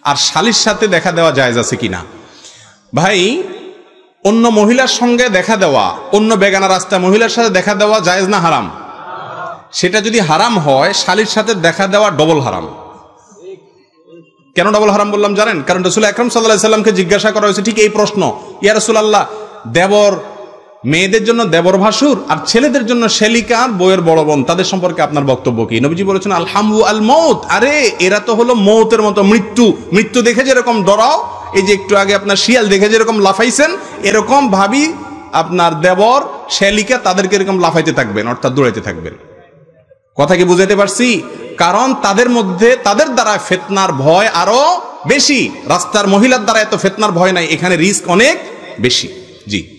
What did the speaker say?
আর শালীর সাথে দেখা দেওয়া জায়েজ আছে কিনা? ভাই, অন্য মহিলার সঙ্গে দেখা দেওয়া, অন্য বেগানা রাস্তায় মহিলার সাথে দেখা দেওয়া জায়েজ না হারাম? সেটা যদি হারাম হয়, শালীর সাথে দেখা দেওয়া ডবল হারাম। কেন ডবল হারাম বললাম জানেন? কারণ রাসূল আকরাম সাল্লাল্লাহু আলাইহি সাল্লামকে জিজ্ঞাসা করা হয়েছে ঠিক এই প্রশ্ন, ইয়া রাসূলুল্লাহ, দেবর, মেয়েদের জন্য দেবর ভাসুর আর ছেলেদের জন্য শেলিকা বউয়ের বড় বোন, তাদের সম্পর্কে আপনার বক্তব্য কি? নবীজি বলেছেন আলহামু আল মউত, আরে এরা তো হলো মৌতের মতো, মৃত্যু। মৃত্যু দেখে যেরকম ডরাও, এই যে একটু আগে আপনার শিয়াল দেখে যেরকম লাফাইছেন, এরকম ভাবি আপনার দেবর শেলিকা তাদেরকে এরকম লাফাইতে থাকবেন, অর্থাৎ দৌড়াইতে থাকবেন। কথা কি বুঝাইতে পারছি? কারণ তাদের মধ্যে, তাদের দ্বারা ফিতনার ভয় আরো বেশি। রাস্তার মহিলার দ্বারা এত ফিতনার ভয় নাই, এখানে রিস্ক অনেক বেশি। জি।